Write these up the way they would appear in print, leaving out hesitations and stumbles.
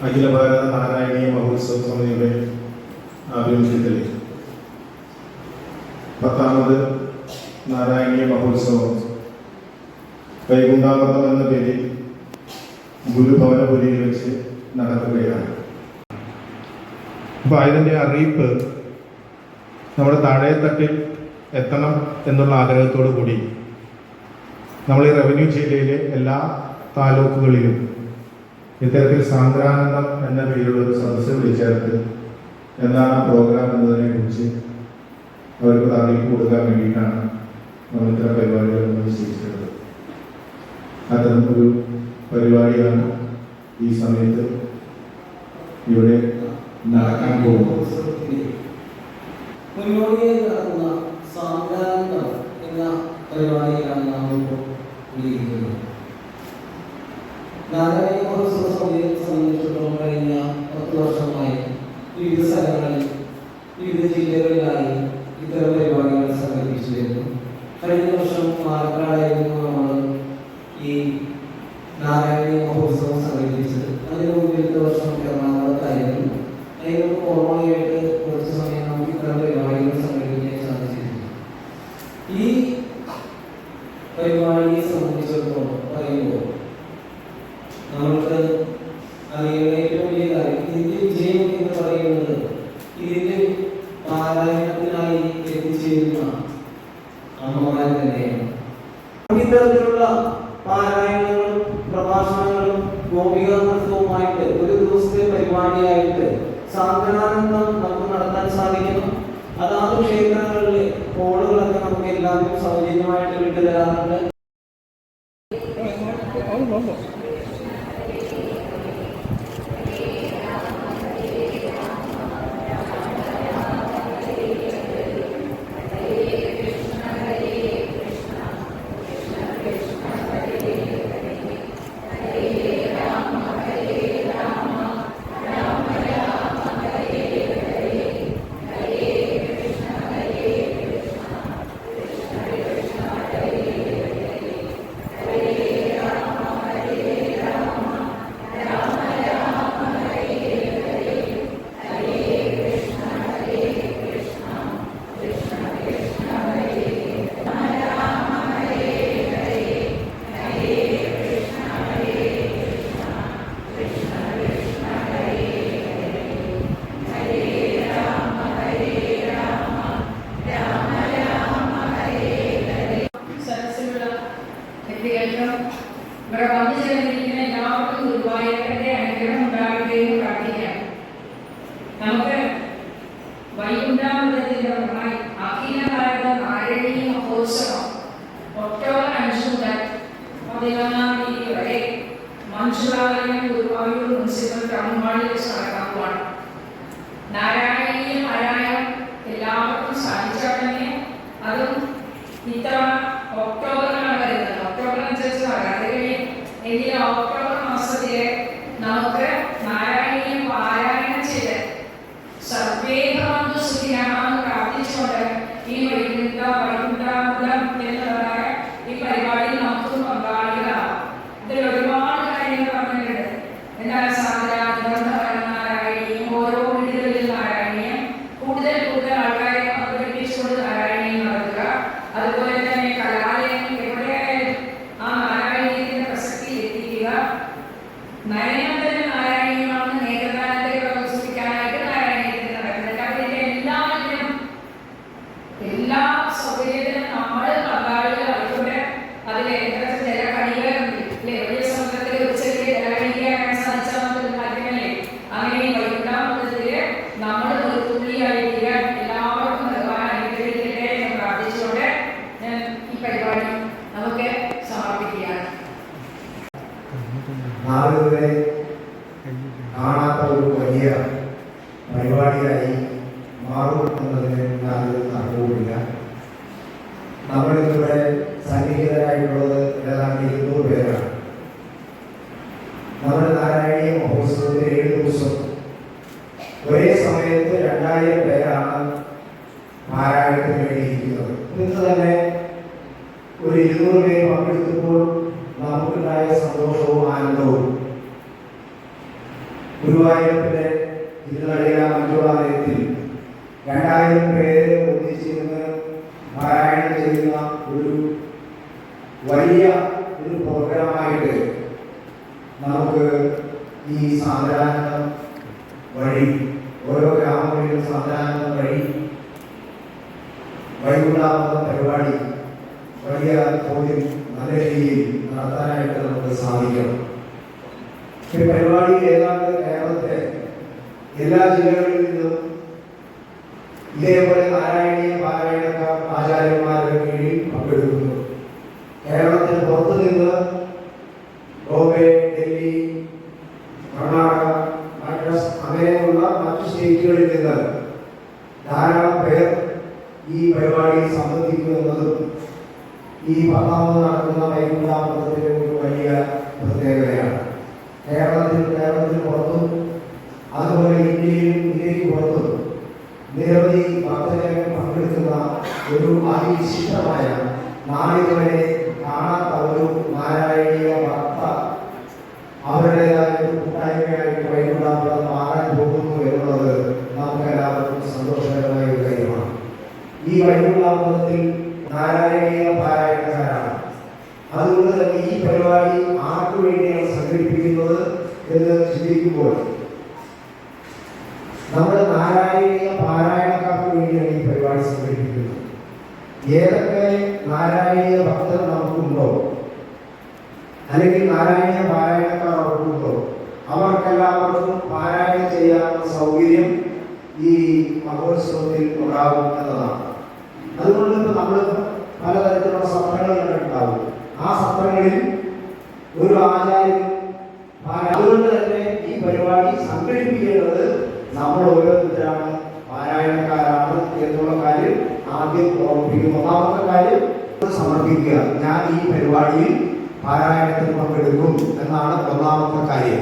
അഖില ഭാരത നാരായണീയ മഹോത്സവ സമിതിയുടെ ആഭിമുഖ്യത്തിൽ 10ാമത് നാരായണീയ മഹോത്സവം വൈകുണ്ഠാമൃതം എന്ന പേരിൽ ഗുരുഭവനപുരിയിൽ വെച്ച് നടക്കുകയാണ്. അപ്പോൾ അതിൻ്റെ അറിയിപ്പ് നമ്മുടെ താഴെത്തട്ടിൽ എത്തണം എന്നുള്ള ആഗ്രഹത്തോടു കൂടി നമ്മൾ ഈ റവന്യൂ ജില്ലയിലെ എല്ലാ താലൂക്കുകളിലും ഇത്തരത്തിൽ സാന്ദ്രാനന്ദം എന്ന പേരിലുള്ള ഒരു സദസ്സ് വിളിച്ചേർത്ത് എന്താണ് ആ പ്രോഗ്രാം എന്നതിനെ കുറിച്ച് അവർക്ക് അറിയിപ്പ് കൊടുക്കാൻ വേണ്ടിയിട്ടാണ് നമ്മൾ ഇത്തരം പരിപാടികൾ നിശ്ചയിച്ചത്. അത്തരം ഒരു പരിപാടിയാണ് ഈ സമയത്ത് ഇവിടെ നടക്കാൻ പോകുന്നു. മുന്നോടിയായി നടക്കുന്ന സാംഗാനന്ദം എന്ന പരിപാടിയിലാണ് നാം ഇപ്പോൾ ഇരിക്കുന്നത്. നാരായണ മഹോത്സവ സമിതിയെ സംബന്ധിച്ചിടത്തോളം കഴിഞ്ഞ 10 വർഷമായി വിവിധ സ്ഥലങ്ങളിൽ വിവിധ ജില്ലകളിലായി ഇത്തരം പരിപാടികൾ സംഘടിപ്പിച്ചു വരുന്നു. കഴിഞ്ഞ വർഷം പാലക്കാടായിരുന്നു നമ്മൾ ഈ നാരായണ മഹോത്സവം സംഘടിപ്പിച്ചത്. അതിന് മുമ്പിലത്തെ വർഷം എറണാകുളത്തായിരുന്നു. അതിന് ഓർമ്മയായിട്ട് കുറച്ച് സമയം നമുക്ക് ഇത്തരം പരിപാടികൾ സംഘടിപ്പിക്കാൻ സാധിച്ചിരുന്നു. ഈ പരിപാടിയെ സംബന്ധിച്ചിടത്തോളം പറയുമ്പോൾ നമ്മൾക്ക് അറിയുന്ന ഏറ്റവും വലിയ കാര്യം ഇതിന്റെ വിജയം എന്ന് പറയുന്നത് ഇതിന്റെ പാരായണത്തിനായി എത്തിച്ചേരുന്ന അമ്മമാർ തന്നെയാണ്. ഇത്തരത്തിലുള്ള പാരായണങ്ങളും പ്രഭാഷണങ്ങളും ഗോപിക നൃത്തവുമായിട്ട് ഒരു ദിവസത്തെ പരിപാടിയായിട്ട് സാന്ത്വനാനന്ദം നമുക്ക് നടത്താൻ സാധിക്കുന്നു. അതാത് ക്ഷേത്രങ്ങളിലെ ഹോളുകളൊക്കെ നമുക്ക് എല്ലാവരും സൗജന്യമായിട്ട് വിട്ടുതരാറുണ്ട്. ഇവിടെ വന്നു ചേർന്നിരിക്കുന്ന എല്ലാവർക്കും ഗുരുവായൂരപ്പന്റെ അനുഗ്രഹം ഉണ്ടാകുകയും പ്രാർത്ഥിക്കാം. നമുക്ക് വൈകുണ്ഠാമൃതത്തിന്റെ ഭാഗമായി അഖില ഭാരത നാരായണീയ മഹോത്സവം ഒക്ടോബർ 5 മുതൽ 11-ാം തീയതി വരെ മഞ്ചുളാലയം ഗുരുവായൂർ മുനിസിപ്പൽ ടൗൺ ഹാളിൽ വെച്ച് നടക്കാവുന്നതാണ്. നാരായണീയമായ എല്ലാവർക്കും സാധിച്ചാൽ തന്നെ അതും ഇത്തവണ ഒക്ടോബറിലാണ് വരുന്നത്. ഒക്ടോബർ അനുസരിച്ച് വരാതിരിക്കും. എങ്കിലും ഒക്ടോബർ മാസത്തില് നമുക്ക് നാരായണീയം പാരായണം ചെയ്ത് സർവേഭവന്തു സുഖിനഃ പ്രാർത്ഥിച്ചുകൊണ്ട് ഈ വൈകുണ്ഠാമൃതം എന്നതായ ഈ പരിപാടിയിൽ നമുക്കും പങ്കാളികളാണ്. ഇതിൽ ഒരുപാട് കാര്യങ്ങൾ പറഞ്ഞിട്ടുണ്ട്. എന്നാൽ നാരായണീയം ഓരോ വീടുകളിൽ നാരായണീയം കൂടുതൽ ആൾക്കാരെ പങ്കെടുപ്പിച്ചുകൊണ്ട് നാരായണീയം നടത്തുക. അതുപോലെ തന്നെ കലാലയങ്ങൾ എവിടെയായാലും ആ നാരായണീയത്തിന്റെ പ്രസക്തി എത്തിക്കുക. നയനം തന്നെ നാരായണീയമാണെന്ന് നേതൃത്വത്തെ പ്രദർശിപ്പിക്കാനായിട്ട് നാരായണീയത്തിന് നടക്കുന്നുണ്ട്. അതിന്റെ എല്ലാ സൗകര്യത്തിനും നമ്മൾ പങ്കാളികളായിക്കൊണ്ട് അതിലെ ചില കണികളുണ്ട് അല്ലെ. വലിയ സമുദ്രത്തിൽ ഒരു ചെറിയ ജലകണികയാക്കാൻ സാധിച്ചാൽ നമുക്ക് മാറ്റമല്ലേ. അങ്ങനെ വൈകുണ്ഠാമൃതത്തില് നമ്മൾ ഒരു തുള്ളിയായിരിക്കുക. എല്ലാവർക്കും ഭഗവാൻ അനുഗ്രഹിക്കട്ടെ എന്ന് പ്രാർത്ഥിച്ചുകൊണ്ട് ഞാൻ ഈ പരിപാടി നമുക്ക് സമർപ്പിക്കുകയാണ്. നാളുകളെ കാണാത്ത ഒരു വലിയ പരിപാടിയായി മാറും എന്നതിന് യാതൊരു തർക്കവുമില്ല. നമ്മളിവിടെ സന്നിഹിതരായിട്ടുള്ളത് ഏതാണ്ട് 200 പേരാണ്. നമ്മുടെ നാരായണീയ മഹോത്സവത്തിൽ 7 ദിവസം ഒരേ സമയത്ത് 2000 പേരാണ് പാരായണത്തിന് വേണ്ടിയിരിക്കുന്നത്. ഇന്ന് തന്നെ ഒരു 200 പേര് പങ്കെടുത്തപ്പോൾ നമുക്കുണ്ടായ സന്തോഷവും ആനന്ദവും ഗുരുവായൂരപ്പന്റെ തിരുനടയ മഞ്ചുളാലയത്തിൽ 2000 പേര് ഒന്നിച്ചിരുന്ന് പാരായണം ചെയ്യുന്ന ഒരു വലിയ ഒരു പ്രോഗ്രാമായിട്ട് നമുക്ക് ഈ സാന്ത്വനാനന്ദം വഴി ഓരോ ഗ്രാമങ്ങളിലും സാന്ത്വനാനന്ദം വഴി വൈകുണ്ഠാമൃത പരിപാടി വലിയ തോതിൽ നല്ല രീതിയിൽ നടത്താനായിട്ട് നമുക്ക് സാധിക്കണം. ഈ പരിപാടി ഏതാണ്ട് കേരളത്തിലെ എല്ലാ ജില്ലകളിൽ നിന്നും ഇതേപോലെ നാരായണീയ പാരായണക്കാർ ആചാര്യന്മാരുടെ കീഴിൽ പങ്കെടുക്കുന്നു. കേരളത്തിന് പുറത്തു നിന്ന് ബോംബെ, ഡൽഹി, കർണാടക, മദ്രാസ് അങ്ങനെ സ്റ്റേറ്റുകളിൽ നിന്ന് ധാരാളം പേർ ഈ പരിപാടിയിൽ സംബന്ധിക്കുമെന്നതും ഈ 10ാമത് നടക്കുന്ന വൈകുണ്ഠാമൃതത്തിലെ ഒരു വലിയ പ്രത്യേകതയാണ്. കേരളത്തിന് പുറത്തും അതുപോലെ ഇന്ത്യക്ക് പുറത്തും നിരവധി ഭക്തജനങ്ങൾ പങ്കെടുക്കുന്ന ഒരു അതിവിശിഷ്ടമായ നാളിതുവരെ കാണാത്ത ഒരു നാരായണീയ ഭക്ത അവരുടേതായ ഒരു കൂട്ടായ്മയായിട്ട് വൈകുണ്ഠാമൃതം മാറാൻ പോകുന്നു എന്നുള്ളത് നമുക്കെല്ലാവർക്കും സന്തോഷകരമായ ഒരു കാര്യമാണ്. ഈ വൈകുണ്ഠാമൃതത്തിൽ നാരായണീയ പാരായണക്കാരാണ്. അതുകൊണ്ട് തന്നെ ഈ പരിപാടി ആർക്കു വേണ്ടിയാണ് സംഘടിപ്പിക്കുന്നത് എന്ന് ചിന്തിക്കുമ്പോൾ നമ്മുടെ നാരായണീയ പാരായണക്കാർക്ക് വേണ്ടിയാണ് ഈ പരിപാടി സംഘടിപ്പിക്കുന്നത്. ഏതൊക്കെ നാരായണീയ ഭക്തർ നമുക്കുണ്ടോ അല്ലെങ്കിൽ നാരായണീയ പാരായണക്കാർ അവർക്കുണ്ടോ അവർക്കെല്ലാവർക്കും പാരായണം ചെയ്യാനുള്ള സൗകര്യം ഈ മഹോത്സവത്തിൽ ഉണ്ടാകും എന്നതാണ്. അതുകൊണ്ട് ഇപ്പോൾ നമ്മൾ പലതരത്തിലുള്ള സത്രങ്ങളൊക്കെ ഉണ്ടാവും. ആ സത്രങ്ങളിൽ ഒരു ആചാര്യൻ അതുകൊണ്ട് തന്നെ ഈ പരിപാടി സംഘടിപ്പിക്കേണ്ടത് നമ്മൾ ഓരോരുത്തരാണ്, പാരായണക്കാരാണ് എന്നുള്ള കാര്യം ആദ്യം ഓർമ്മിപ്പിക്കും. ഒന്നാമത്തെ കാര്യം സമർപ്പിക്കുക, ഞാൻ ഈ പരിപാടിയിൽ പാരായണത്തിന് പങ്കെടുക്കും എന്നാണ് ഒന്നാമത്തെ കാര്യം.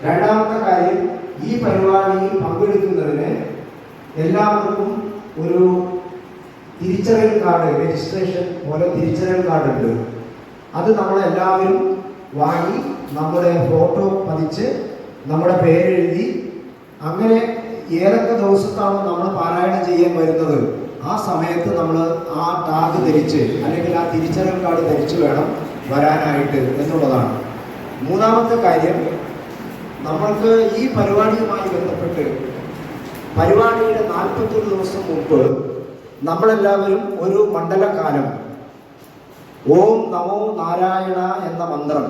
രണ്ടാമത്തെ കാര്യം, ഈ പരിപാടിയിൽ പങ്കെടുക്കുന്നതിന് എല്ലാവർക്കും ഒരു തിരിച്ചറിയൽ കാർഡ്, രജിസ്ട്രേഷൻ പോലെ തിരിച്ചറിയൽ കാർഡ് ഉണ്ട്. അത് നമ്മളെല്ലാവരും വാങ്ങി നമ്മുടെ ഫോട്ടോ പതിച്ച് നമ്മുടെ പേരെഴുതി അങ്ങനെ ഏതൊക്കെ ദിവസത്താണോ നമ്മൾ പാരായണം ചെയ്യാൻ വരുന്നത് ആ സമയത്ത് നമ്മൾ ആ ടാഗ് ധരിച്ച് അല്ലെങ്കിൽ ആ തിരിച്ചറിയൽ കാർഡ് ധരിച്ച് വേണം വരാനായിട്ട് എന്നുള്ളതാണ്. മൂന്നാമത്തെ കാര്യം, നമ്മൾക്ക് ഈ പരിപാടിയുമായി ബന്ധപ്പെട്ട് പരിപാടിയുടെ 41 ദിവസം മുമ്പ് നമ്മളെല്ലാവരും ഒരു മണ്ഡലകാലം ഓം നമോ നാരായണ എന്ന മന്ത്രം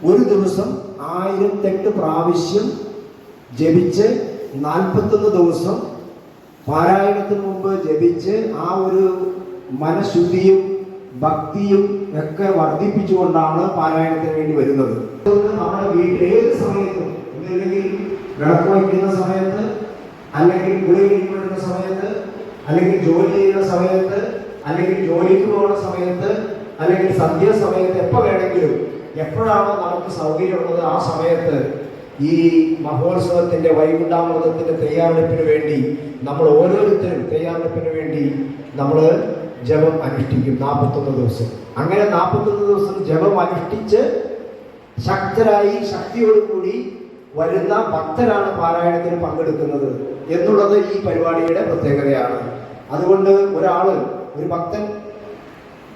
ഒരു ദിവസം 1008 പ്രാവശ്യം ജപിച്ച് 41 ദിവസം പാരായണത്തിന് മുമ്പ് ജപിച്ച് ആ ഒരു മനഃശുദ്ധിയും ഭക്തിയും ഒക്കെ വർദ്ധിപ്പിച്ചുകൊണ്ടാണ് പാരായണത്തിന് വേണ്ടി വരുന്നത്. നമ്മുടെ വീട്ടിൽ ഏത് സമയത്തും ഒന്നില്ലെങ്കിൽ വിളക്ക് വയ്ക്കുന്ന സമയത്ത്, അല്ലെങ്കിൽ കുളി കഴിക്കുന്ന സമയത്ത്, അല്ലെങ്കിൽ ജോലി ചെയ്യുന്ന സമയത്ത്, അല്ലെങ്കിൽ ജോലിക്ക് പോകുന്ന സമയത്ത്, അല്ലെങ്കിൽ സന്ധ്യാസമയത്ത്, എപ്പോൾ വേണമെങ്കിലും എപ്പോഴാണോ നമുക്ക് സൗകര്യമുള്ളത് ആ സമയത്ത് ഈ മഹോത്സവത്തിന്റെ വൈകുണ്ഠാമൃതത്തിന്റെ തയ്യാറെടുപ്പിന് വേണ്ടി നമ്മൾ ഓരോരുത്തരും തയ്യാറെടുപ്പിന് വേണ്ടി നമ്മൾ ജപം അനുഷ്ഠിക്കും 41 ദിവസം. അങ്ങനെ 41 ദിവസം ജപം അനുഷ്ഠിച്ച് ശക്തരായി ശക്തിയോടുകൂടി വരുന്ന ഭക്തരാണ് പാരായണത്തിന് പങ്കെടുക്കുന്നത് എന്നുള്ളത് ഈ പരിപാടിയുടെ പ്രത്യേകതയാണ്. അതുകൊണ്ട് ഒരു ഭക്തൻ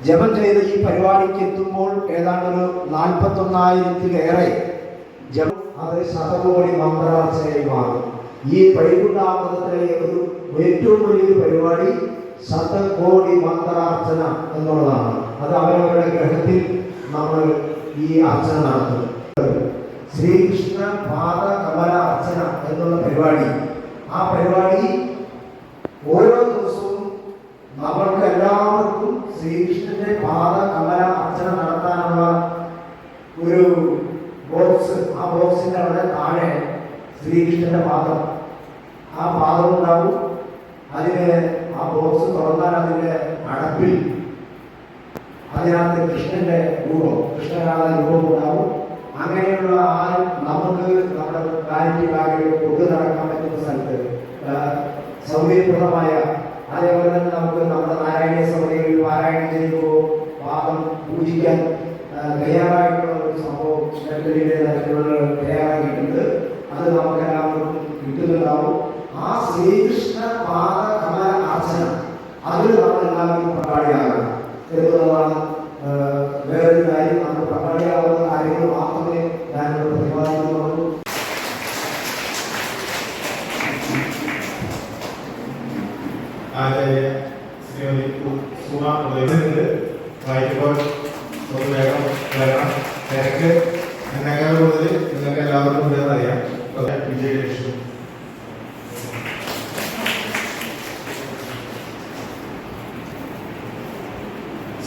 ജപം ചെയ്ത് ഈ പരിപാടിക്ക് എത്തുമ്പോൾ ഏതാണ്ട് ഒരു 41,000-ലേറെ ജപം അത് ശതകോടി മന്ത്രാർച്ചയായി മാറും. ഈ വൈകുണ്ഠാമൃതത്തിലെ ഒരു ഏറ്റവും വലിയൊരു പരിപാടി ശതകോടി മന്ത്രാർച്ചന എന്നുള്ളതാണ്. അത് അവരവരുടെ ഗ്രഹത്തിൽ നമ്മൾ ഈ അർച്ചന നടത്തും. ശ്രീകൃഷ്ണ പാദ കമല അർച്ചന എന്നുള്ള പരിപാടി, ആ പരിപാടി ഓരോ ദിവസവും നമ്മൾക്ക് എല്ലാവർക്കും ശ്രീകൃഷ്ണന്റെ പാദ കമല അർച്ചന നടത്താനുള്ള ഒരു ബോക്സ്, ആ ബോക്സിന്റെ അവിടെ താഴെ ശ്രീകൃഷ്ണന്റെ പാദം, ആ പാദം ഉണ്ടാവും. അതിന് ആ ബോക്സ് തുറന്നാൽ അതിന്റെ അടപ്പിൽ അതിനകത്ത് കൃഷ്ണന്റെ കൃഷ്ണനാഥ രൂപം ഉണ്ടാവും. അങ്ങനെയുള്ള നമുക്ക് നമ്മുടെ കാര്യ ബാഗിൽ കൊണ്ടു നടക്കാൻ പറ്റുന്ന സ്ഥലത്ത് സൗകര്യപ്രദമായ, അതേപോലെ തന്നെ നമുക്ക് നമ്മുടെ നാരായണീയ സമിതികളിൽ പാരായണം ചെയ്യുമ്പോൾ പാദം പൂജിക്കാൻ തയ്യാറായിട്ടുള്ള ഒരു സംഭവം തയ്യാറാക്കിയിട്ടുണ്ട്. അത് നമുക്ക് എല്ലാവർക്കും കിട്ടുന്നുണ്ടാവും. ആ ശ്രീകൃഷ്ണ പാദ കമല അർച്ചന അതിൽ നമ്മൾ എല്ലാവരും പങ്കാളിയാകണം എന്നുള്ളതാണ് വേറൊരു കാര്യം. നമ്മൾ പങ്കാളിയാവുന്ന കാര്യങ്ങൾ മാത്രമേ ഞാനിവിടെ പ്രതിപാദിക്കുന്നുള്ളൂ. ആചാര്യ ശ്രീമതി സുമ ഉദയനിൽ വായിക്കുമ്പോൾ ഒന്ന് വേഗം വരണം. തിരക്ക് എന്നേക്കാൾ കൂടുതൽ നിങ്ങൾക്ക് എല്ലാവർക്കും ഉണ്ടെന്നറിയാം. വിജയലക്ഷ്മി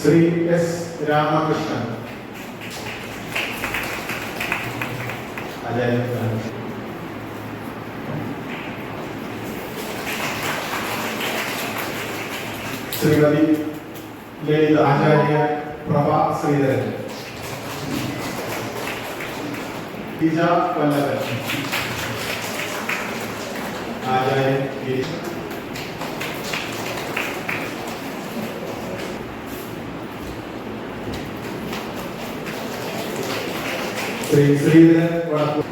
ശ്രീ എസ് രാമകൃഷ്ണൻ ആചാര്യ ശ്രീമതി ലളിത ആചാര്യ പ്രഭ ശ്രീധരൻ, ഗീജ വല്ലഭൻ, ആചാര്യൻ ഗിരീഷ്, ശ്രീ ശ്രീധരൻ വടക്കൂ,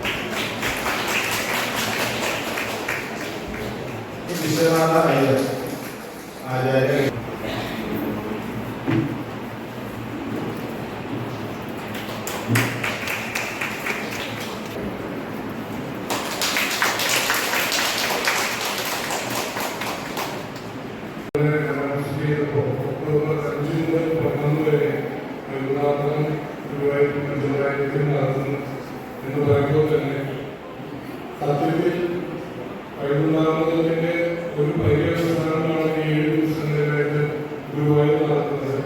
വിശ്വനാഥ അയ്യർ, ആചാര്യ എന്ന് പറയുമ്പോൾ തന്നെ സത്യത്തിൽ വൈകുന്നേരത്തിന്റെ ഒരു പര്യവസാനമാണ് 7 ദിവസങ്ങളിലായിട്ട് ഗുരുവായൂർ നടത്തുന്നത്.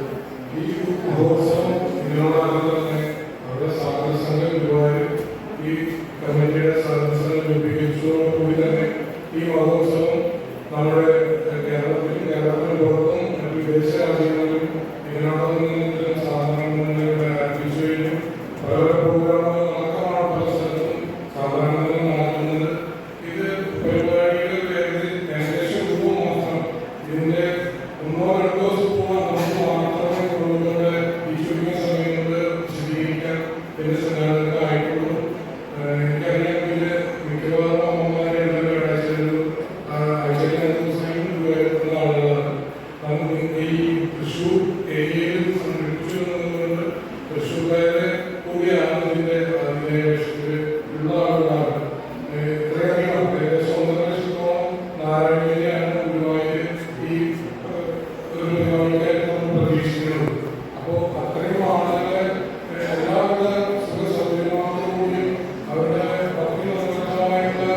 ഈ മഹോത്സവം ഇതിനോടകം തന്നെ അവരുടെ സ്വാഗത സംഘം ഗുരുവായൂർ ഈ കമ്മിറ്റിയുടെ സ്വാഗത സംഘം രൂപീകരിച്ചതോടുകൂടി തന്നെ ഈ മഹോത്സവം നമ്മുടെ കേരളത്തിന് പുറത്തും മറ്റ് വിദേശ രാജ്യങ്ങളിലും ഇതിനോടകം തന്നെ സാധാരണ ആരംഭിച്ചു കഴിഞ്ഞു. പല പ്രോഗ്രാമുകൾ മാത്രമാണ് പല സ്ഥലത്തും സാധാരണ നടക്കുന്നത്. ഇത് പരിപാടിയുടെ ഏകദേശം രൂപം മാത്രം ഇതിന്റെ 1-2 ദിവസത്തോളം നമുക്ക് മാത്രമേ കൊണ്ടുകൊണ്ട് ഈ ചുരുങ്ങിയ സമയം കൊണ്ട് വിശദീകരിക്കാൻ എന്റെ സംഘടനക്ക് ആയിട്ടുള്ളൂ. എനിക്കറിയാം ഇതില് മിക്കവാറും അമ്മമാരെ എല്ലാവരും ആഴ്ചയിൽ 2 ദിവസമെങ്കിലും വരുന്ന ആളുകളാണ്. നമുക്ക് ഈ തൃശ്ശൂർ ഏരിയയിൽ സംഘടിപ്പിച്ചു എന്നതുകൊണ്ട് തൃശ്ശൂർക്കാരെ കൂടിയാണ് ഇതിന്റെ വേഷത്തിൽ ഉള്ള ആളുകളാണ്. ഇത്രയധികം ഏകദേശം 1.5 ലക്ഷത്തോളം നാരായണീയാണ് ഗുരുവായൂർ ഈ ഒരു പരിപാടിക്കായിട്ട് നമ്മൾ പ്രതീക്ഷിക്കുന്നത്. അപ്പോൾ അത്രയും ആളുകളെ എല്ലാവിധ സുഖ സൗകര്യങ്ങളോടുകൂടി അവരുടെ ഭക്തി നിർബന്ധമായിട്ടുള്ള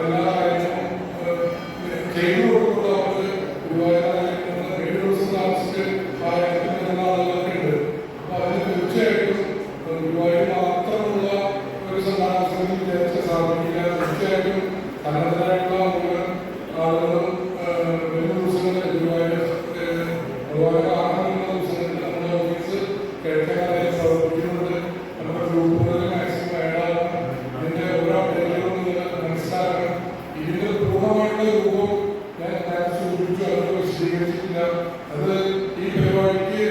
എല്ലാ കാര്യങ്ങളും ചെയ്തു കൊടുക്കുന്നത് അവർക്ക് ഗുരുവായൂരിൽ 7 ദിവസം താമസിച്ച് ആയിരത്തിൽ ആളുകളൊക്കെ ഉണ്ട്. അപ്പൊ അതിന് തീർച്ചയായിട്ടും ഗുരുവായൂർ മാത്രമുള്ള ഒരു സമാജത്തിൽ വിചാരിച്ച സാധിക്കില്ല. തീർച്ചയായിട്ടും തനതായിട്ടുള്ള മുഴുവൻ ആളുകളും ഒരു ദിവസങ്ങളിൽ ഗുരുവായൂർ ആഹാരമുള്ള ദിവസങ്ങളിൽ നമ്മുടെ ഓഫീസ് കിഴക്കേനായി പ്രവർത്തിക്കുന്നുണ്ട്. നമ്മുടെ ഗ്രൂപ്പുകളിൽ മാക്സിമം വേണ്ടാകും. ഇതിന്റെ ഓരോ അപ്ഡേറ്റുകളും മനസ്സിലാക്കണം. ഇതിന്റെ പൂർണ്ണമായിട്ടുള്ള രൂപം ഞാൻ സൂചിപ്പിച്ചു, അത് വിശദീകരിച്ചിട്ടില്ല. അത് ഈ പരിപാടിക്ക്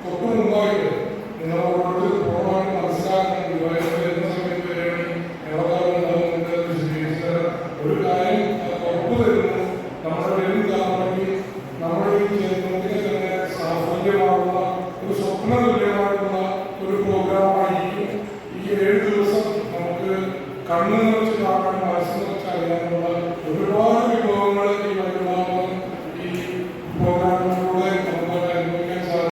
തൊട്ടു മുമ്പായിട്ട് നിങ്ങൾ ഓരോരുത്തർ പൂർണ്ണമായിട്ട് മനസ്സിലാക്കണം. ഗുരുവായൂർ വരുന്ന സമയത്ത് വരികയാണെങ്കിൽ എവിടെ വിശദീകരിച്ച ഒരു കാര്യം ഉറപ്പു തരുന്നു. നമ്മുടെ വരും തലമുറയ്ക്ക് നമ്മുടെ ഈ ജന്മത്തിന് തന്നെ സാഫല്യമാകുന്ന ഒരു സ്വപ്ന തുല്യമായിട്ടുള്ള ഒരു പ്രോഗ്രാമായിരിക്കും. ഈ 7 ദിവസം നമുക്ക് കണ്ണു നിറച്ച് കാണാൻ